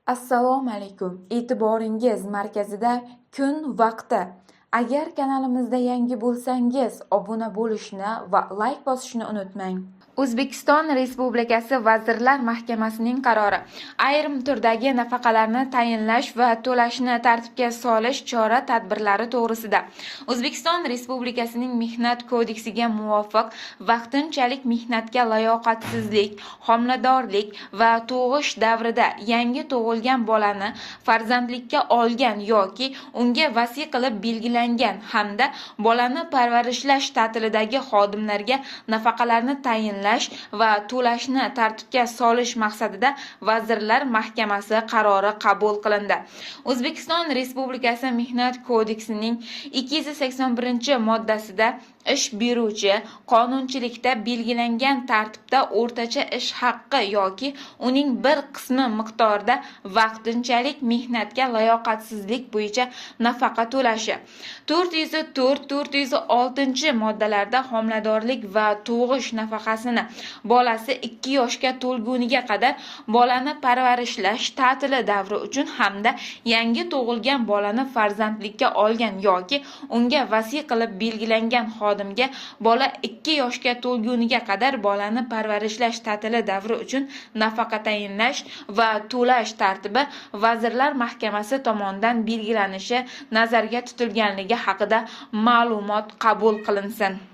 Assalomu alaykum. E'tiboringiz markazida kun vaqti. Agar kanalimizda yangi bo'lsangiz, obuna bo'lishni va like bosishni unutmang. O'zbekiston Respublikasi Vazirlar Mahkamasining qarori ayrim turdagi nafaqalarni tayinlash va to'lashni tartibga solish chora-tadbirlari to'g'risida O'zbekiston Respublikasining Mehnat kodeksiga muvofiq vaqtinchalik mehnatga layoqatsizlik, homiladorlik va tug'ish davrida yangi tug'ilgan bolani farzandlikka olgan yoki unga vasiy qilib belgilangan hamda bolani parvarishlash ta'tilidagi xodimlarga nafaqalarni tayinlash va to'lashni tartibga solish maqsadida Vazirlar Mahkamasi qarori qabul qilindi. O'zbekiston Respublikasi Mehnat kodeksining 281-moddasida ish beruvchi qonunchilikda belgilangan tartibda o'rtacha ish haqqi yoki uning bir qismi miqdorida vaqtinchalik mehnatga layoqatsizlik bo'yicha nafaqa to'lashi 404-406-moddalarda homiladorlik va tug'ish nafaqasini bolasi 2 yoshga to'lguniga qadar bolani parvarishlash ta'tili davri uchun hamda yangi tug'ilgan bolani farzandlikka olgan yoki unga vasiy qilib belgilangan xodimga bola 2 yoshga to'lguniga qadar bolani parvarishlash ta'tili davri uchun nafaqa tayinlash va to'lash tartibi Vazirlar Mahkamasi tomonidan belgilanishi nazarda tutilganligi haqida ma'lumot qabul qilinsin.